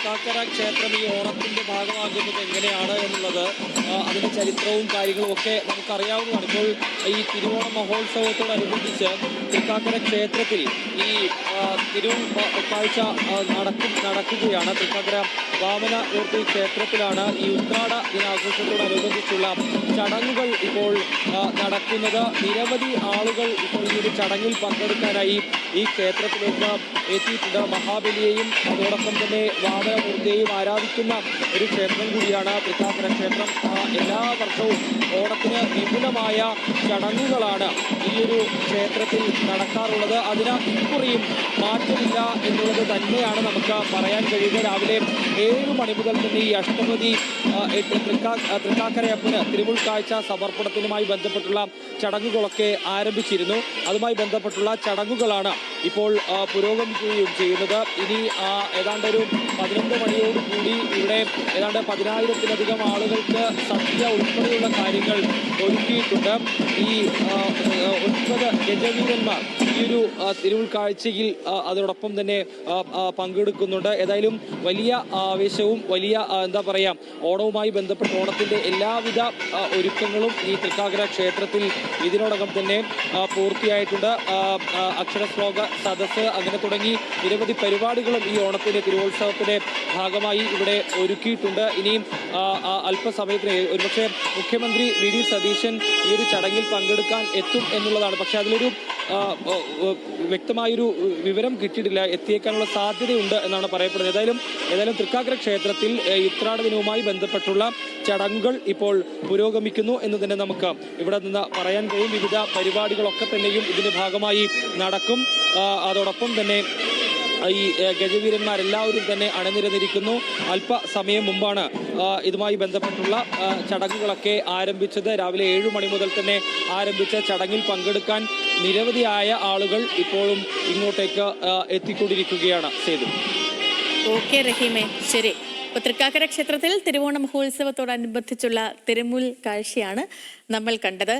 തൃക്കാക്കര ക്ഷേത്രം ഈ ഓണത്തിന്റെ ഭാഗമാകുന്നത് എങ്ങനെയാണ് എന്നുള്ളത് അതിന്റെ ചരിത്രവും കാര്യങ്ങളും ഒക്കെ നമുക്കറിയാവുന്നതാണ്. ഇപ്പോൾ ഈ തിരുവോണ മഹോത്സവത്തോടനുബന്ധിച്ച് തൃക്കാക്കര ക്ഷേത്രത്തിൽ ഈ കാഴ്ച നടക്കുകയാണ്. തൃക്കാക്കര വാമനമൂർത്തി ക്ഷേത്രത്തിലാണ് ഈ ഉത്രാട ദിനാഘോഷത്തോടനുബന്ധിച്ചുള്ള ചടങ്ങുകൾ ഇപ്പോൾ നടക്കുന്നത്. നിരവധി ആളുകൾ ഇപ്പോൾ ഈ ഒരു ചടങ്ങിൽ പങ്കെടുക്കാനായി ഈ ക്ഷേത്രത്തിലേക്ക് എത്തിയിട്ടുണ്ട്. മഹാബലിയെയും അതോടൊപ്പം തന്നെ വാമനമൂർത്തിയെയും ആരാധിക്കുന്ന ഒരു ക്ഷേത്രം കൂടിയാണ് തൃക്കാക്കര ക്ഷേത്രം. എല്ലാ വർഷവും ഓണത്തിന് വിപുലമായ ചടങ്ങുകളാണ് ഈ ഒരു ക്ഷേത്രത്തിൽ നടക്കാറുള്ളത്. അതിന് ഇക്കുറിയും മാറ്റമില്ല എന്നുള്ളത് തന്നെയാണ് നമുക്ക് പറയാൻ കഴിയുക. രാവിലെ 7 മണി മുതൽ തന്നെ ഈ അഷ്ടപതി തൃക്കാക്കരയപ്പന് തിരുമുൽ കാഴ്ച സമർപ്പണത്തിനുമായി ബന്ധപ്പെട്ടുള്ള ചടങ്ങുകളൊക്കെ ആരംഭിച്ചിരുന്നു. അതുമായി ബന്ധപ്പെട്ടുള്ള ചടങ്ങുകളാണ് ഇപ്പോൾ പുരോഗമിക്കുകയും ചെയ്യുന്നത്. ഇനി ഏതാണ്ട് ഒരു 11 മണിയോടുകൂടി ഇവിടെ ഏതാണ്ട് 10,000-ലധികം ആളുകൾക്ക് സദ്യ ഉൾപ്പെടെയുള്ള കാര്യങ്ങൾ ഒരുക്കിയിട്ടുണ്ട്. ഈ 9 ഗജവീരന്മാർ ഈ ഒരു തിരുമുൽ കാഴ്ചയിൽ അതോടൊപ്പം തന്നെ പങ്കെടുക്കുന്നുണ്ട്. ഏതായാലും വലിയ ആവേശവും വലിയ എന്താ പറയുക, ഓണവുമായി ബന്ധപ്പെട്ട് ഓണത്തിൻ്റെ എല്ലാവിധ ഒരുക്കങ്ങളും ഈ തൃക്കാക്കര ക്ഷേത്രത്തിൽ ഇതിനോടകം തന്നെ പൂർത്തിയായിട്ടുണ്ട്. അക്ഷരശ്ലോക സദസ്സ് അങ്ങനെ തുടങ്ങി നിരവധി പരിപാടികളും ഈ ഓണത്തിൻ്റെ തിരുവോത്സവത്തിൻ്റെ ഭാഗമായി ഇവിടെ ഒരുക്കിയിട്ടുണ്ട്. ഇനിയും അല്പസമയത്തിന് ഒരുപക്ഷെ മുഖ്യമന്ത്രി വി ഡി സതീശൻ ഈ ഒരു ചടങ്ങിൽ പങ്കെടുക്കാൻ എത്തും എന്നുള്ളതാണ്. പക്ഷെ അതിലൊരു വ്യക്തമായൊരു വിവരം കിട്ടിയിട്ടില്ല. എത്തിയേക്കാനുള്ള സാധ്യതയുണ്ട് എന്നാണ് പറയപ്പെടുന്നത്. ഏതായാലും തൃക്കാക്കര ക്ഷേത്രത്തിൽ ഉത്രാട ദിനവുമായി ബന്ധപ്പെട്ടുള്ള ചടങ്ങുകൾ ഇപ്പോൾ പുരോഗമിക്കുന്നു എന്ന് തന്നെ നമുക്ക് ഇവിടെ നിന്ന് പറയാൻ കഴിയും. വിവിധ പരിപാടികളൊക്കെ തന്നെയും ഇതിന്റെ ഭാഗമായി നടക്കും. അതോടൊപ്പം തന്നെ ഈ ഗജവീരന്മാരെല്ലാവരും തന്നെ അണിനിരന്നിരിക്കുന്നു. അല്പസമയം മുമ്പാണ് ഇതുമായി ബന്ധപ്പെട്ടുള്ള ചടങ്ങുകളൊക്കെ ആരംഭിച്ചത്. രാവിലെ 7 മണി മുതൽ തന്നെ ആരംഭിച്ച ചടങ്ങിൽ പങ്കെടുക്കാൻ നിരവധിയായ ആളുകൾ ഇപ്പോഴും ഇങ്ങോട്ടേക്ക് എത്തിക്കൊണ്ടിരിക്കുകയാണ്. സേതു. ഓക്കെ റഹീമേ, ശരി. അപ്പോൾ തൃക്കാക്കര ക്ഷേത്രത്തിൽ തിരുവോണ മഹോത്സവത്തോടനുബന്ധിച്ചുള്ള തിരുമുൽ കാഴ്ചയാണ് നമ്മൾ കണ്ടത്.